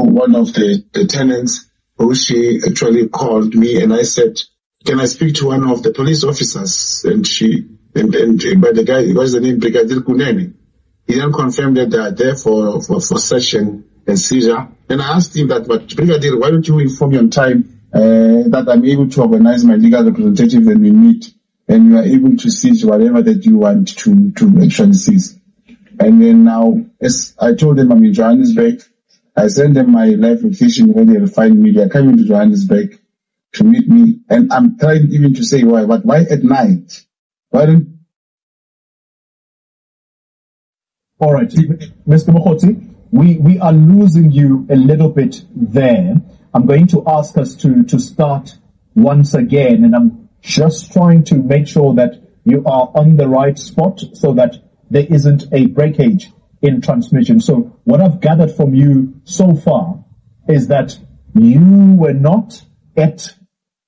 one of the tenants who she actually called me, and I said, can I speak to one of the police officers? And but the guy, what's the name? Brigadier Kunene. He then confirmed that they are there for session and seizure. And I asked him that, but Brigadier, why don't you inform me on time that I'm able to organize my legal representative and we meet and you are able to seize whatever that you want to actually seize. And then now, as I told them I'm in Johannesburg, I sent them my live location where they'll find me. They're coming to Johannesburg to meet me. And I'm trying even to say why, but why at night? Why don't... All right, Mr. Mogotsi, we are losing you a little bit there. I'm going to ask us to start once again, and I'm just trying to make sure that you are on the right spot so that there isn't a breakage in transmission. So what I've gathered from you so far is that you were not at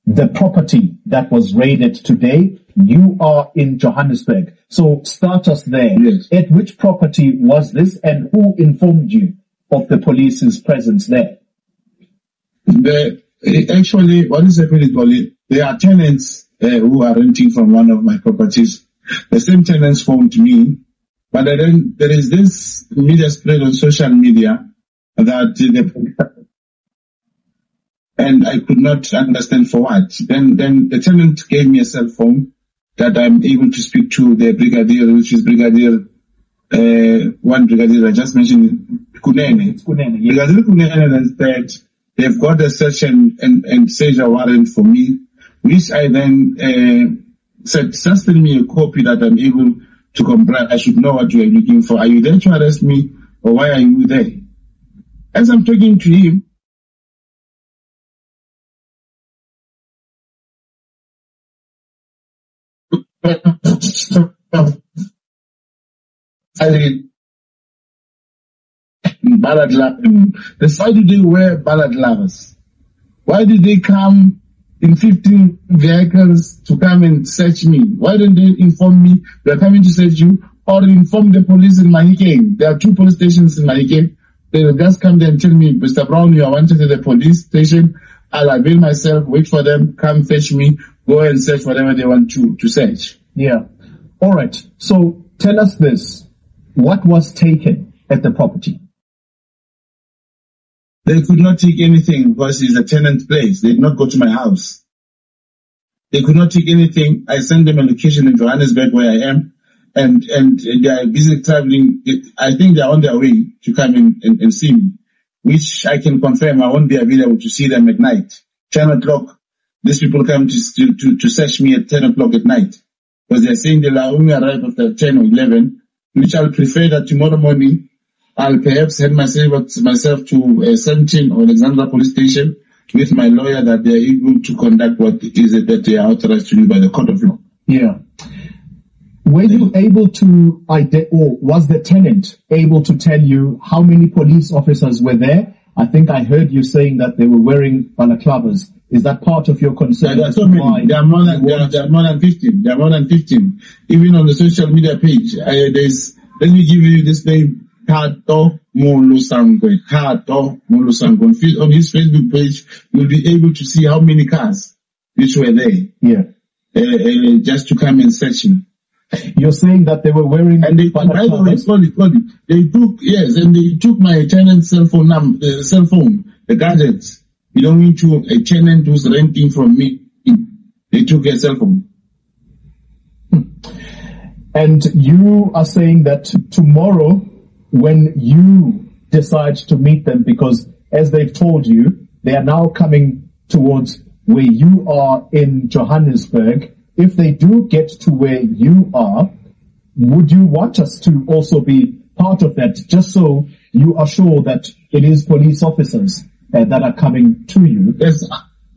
the property that was raided today. You are in Johannesburg. So start us there. Yes. At which property was this, and who informed you of the police's presence there? Actually, what is happening? There are tenants who are renting from one of my properties. The same tenants phoned me, but then there is this media spread on social media that and I could not understand for what. Then the tenant gave me a cell phone that I'm able to speak to the brigadier, which is one brigadier I just mentioned, Kunene. Kunene, yes. Brigadier Kunene said they've got a search and seizure warrant for me, which I then said, just send me a copy that I'm able to comply. I should know what you are looking for. Are you there to arrest me, or why are you there? As I'm talking to him, why do they wear balaclavas? Why did they come in 15 vehicles to come and search me? Why don't they inform me they're coming to search you, or inform the police in Mahikeng? There are 2 police stations in Mahikeng. They will just come there and tell me, Mr. Brown, you are wanted at the police station. I'll avail myself, wait for them, come fetch me, go and search whatever they want to search. Yeah. All right. So tell us this. What was taken at the property? They could not take anything because it's a tenant place. They did not go to my house. They could not take anything. I sent them a location in Johannesburg where I am, and they are busy traveling. I think they are on their way to come and see me, which I can confirm I won't be available to see them at night. 10 o'clock, these people come to search me at 10 o'clock at night, because they're saying they'll only arrive after 10 or 11, which I'll prefer that tomorrow morning I'll perhaps head myself to Sentin or Alexandra police station with my lawyer, that they're able to conduct what it is that they are authorized to do by the court of law. Yeah. Were you able to, or was the tenant able to tell you how many police officers were there? I think I heard you saying that they were wearing balaclavas. Is that part of your concern? There are so many. There are more than 15. There are more than 15. Even on the social media page, let me give you this name. Kato Molusangwe. Kato Molusangwe. On his Facebook page, you'll be able to see how many cars which were there. Yeah. Just to come and search him. You're saying that they were wearing... And they, by the way, they took my tenant's cell phone, the gadgets belonging to a tenant who's renting from me. They took a cell phone. And you are saying that tomorrow, when you decide to meet them, because as they've told you, they are now coming towards where you are in Johannesburg. If they do get to where you are, would you want us to also be part of that, just so you are sure that it is police officers that are coming to you?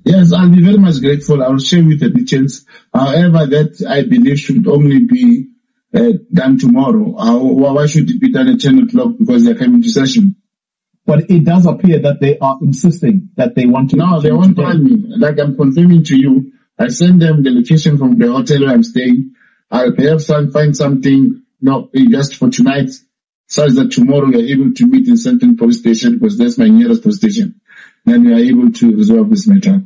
Yes, I'll be very much grateful. I'll share with the details. However, that I believe should only be done tomorrow. Why should it be done at 10 o'clock? Because they're coming to session. But it does appear that they are insisting that they want to... No, they won't tell me. Like I'm confirming to you, I send them the location from the hotel where I'm staying. I'll perhaps find something, just for tonight, such that tomorrow we are able to meet in certain police station, because that's my nearest police station. Then we are able to resolve this matter.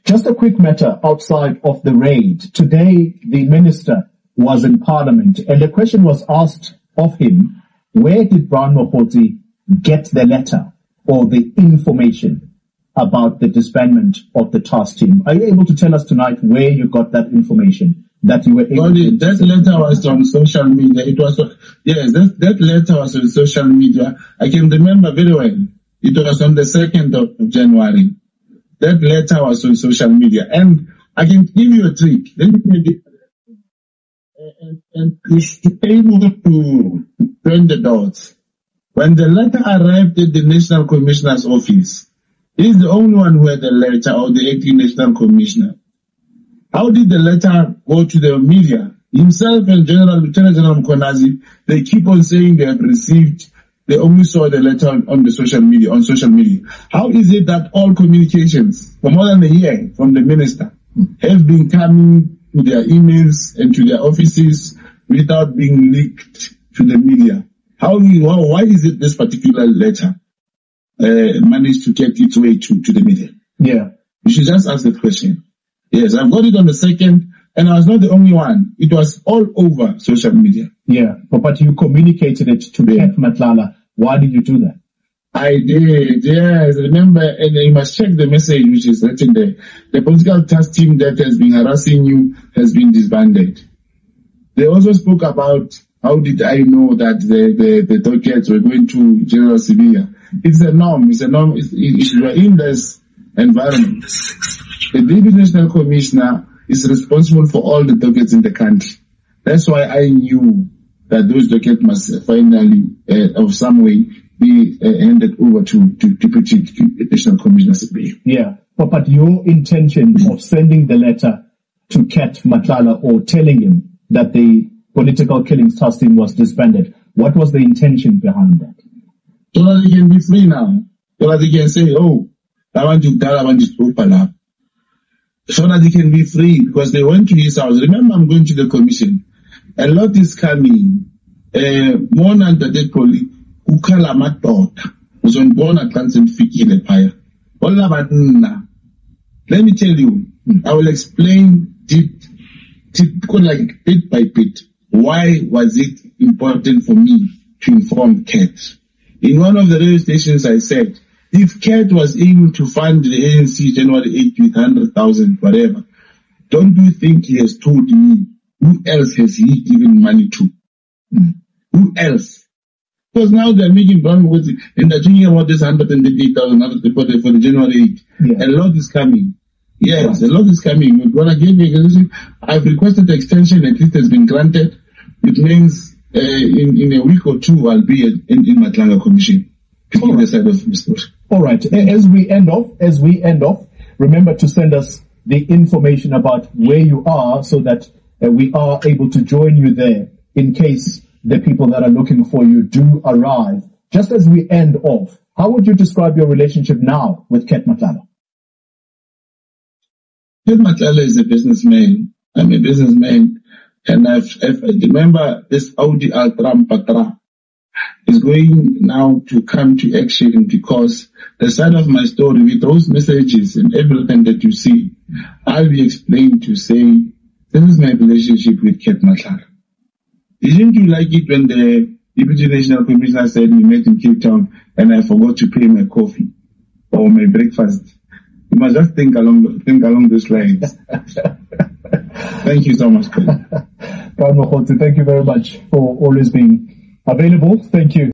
Just a quick matter outside of the raid. Today, the minister was in Parliament, and the question was asked of him, where did Brown Mogotsi get the letter or the information about the disbandment of the task team? Are you able to tell us tonight where you got that information that you were able to... That letter was on social media. It was, yes, that letter was on social media. I can remember very well. It was on the 2nd of January. That letter was on social media. And I can give you a trick. Let me tell you. And to be able to join the dots. When the letter arrived at the National Commissioner's office, he's the only one who had the letter, or the acting National Commissioner. How did the letter go to the media? Himself and Lieutenant General Mkonazi, they keep on saying they have received. They only saw the letter on social media. How is it that all communications for more than a year from the minister have been coming to their emails and to their offices without being leaked to the media? Why is it this particular letter managed to get its way to the media? Yeah. You should just ask the question. Yes, I've got it on the 2nd, and I was not the only one. It was all over social media. Yeah, but you communicated it to Ket Matlala. Why did you do that? I did, yes. Remember, and you must check the message which is written there. The political task team that has been harassing you has been disbanded. They also spoke about how did I know that the dockets were going to General Sibiya. It's a norm. If you are in this environment, the Deputy National Commissioner is responsible for all the dockets in the country. That's why I knew that those dockets must finally, of some way, be handed over to Deputy National Commissioner Sibiya. Yeah, but your intention of sending the letter to Ket Matlala or telling him that the political killings task team was disbanded, what was the intention behind that? So that they can be free now. So that they can say, oh, I want to tell, I want to open up. So that they can be free, because they went to his house. Remember, I'm going to the commission. A lot is coming. More than the dead colleague, ukhala madoda, was on born at Transcend Fikile Paya. Let me tell you, I will explain bit by bit. Why was it important for me to inform Ket? In one of the radio stations, I said, if Ket was able to fund the ANC January 8th with 100,000, whatever, don't you think he has told me who else has he given money to? Who else? Because now they're making Brown Mogotsi, and they're talking about this 180,000 for the January 8th. Yeah. A lot is coming. Yes, a lot is coming. When I gave you, I've requested the extension, at least has been granted. It means in a week or two I'll be in Matlanga Commission to give the side of the story. All right. As we end off, remember to send us the information about where you are so that we are able to join you there in case the people that are looking for you do arrive. Just as we end off, how would you describe your relationship now with Ket Matlala? Ket Matlala is a businessman. I'm a businessman. And I remember this Audi Altram Patra is going now to come to action, because the side of my story with those messages and everything that you see, I'll be explained to say, this is my relationship with Ket Matlala. Didn't you like it when the Deputy National Commissioner said we met in Cape Town and I forgot to pay my coffee or my breakfast? You must just think along those lines. Thank you so much, Brown Mogotsi, thank you very much for always being available. Thank you.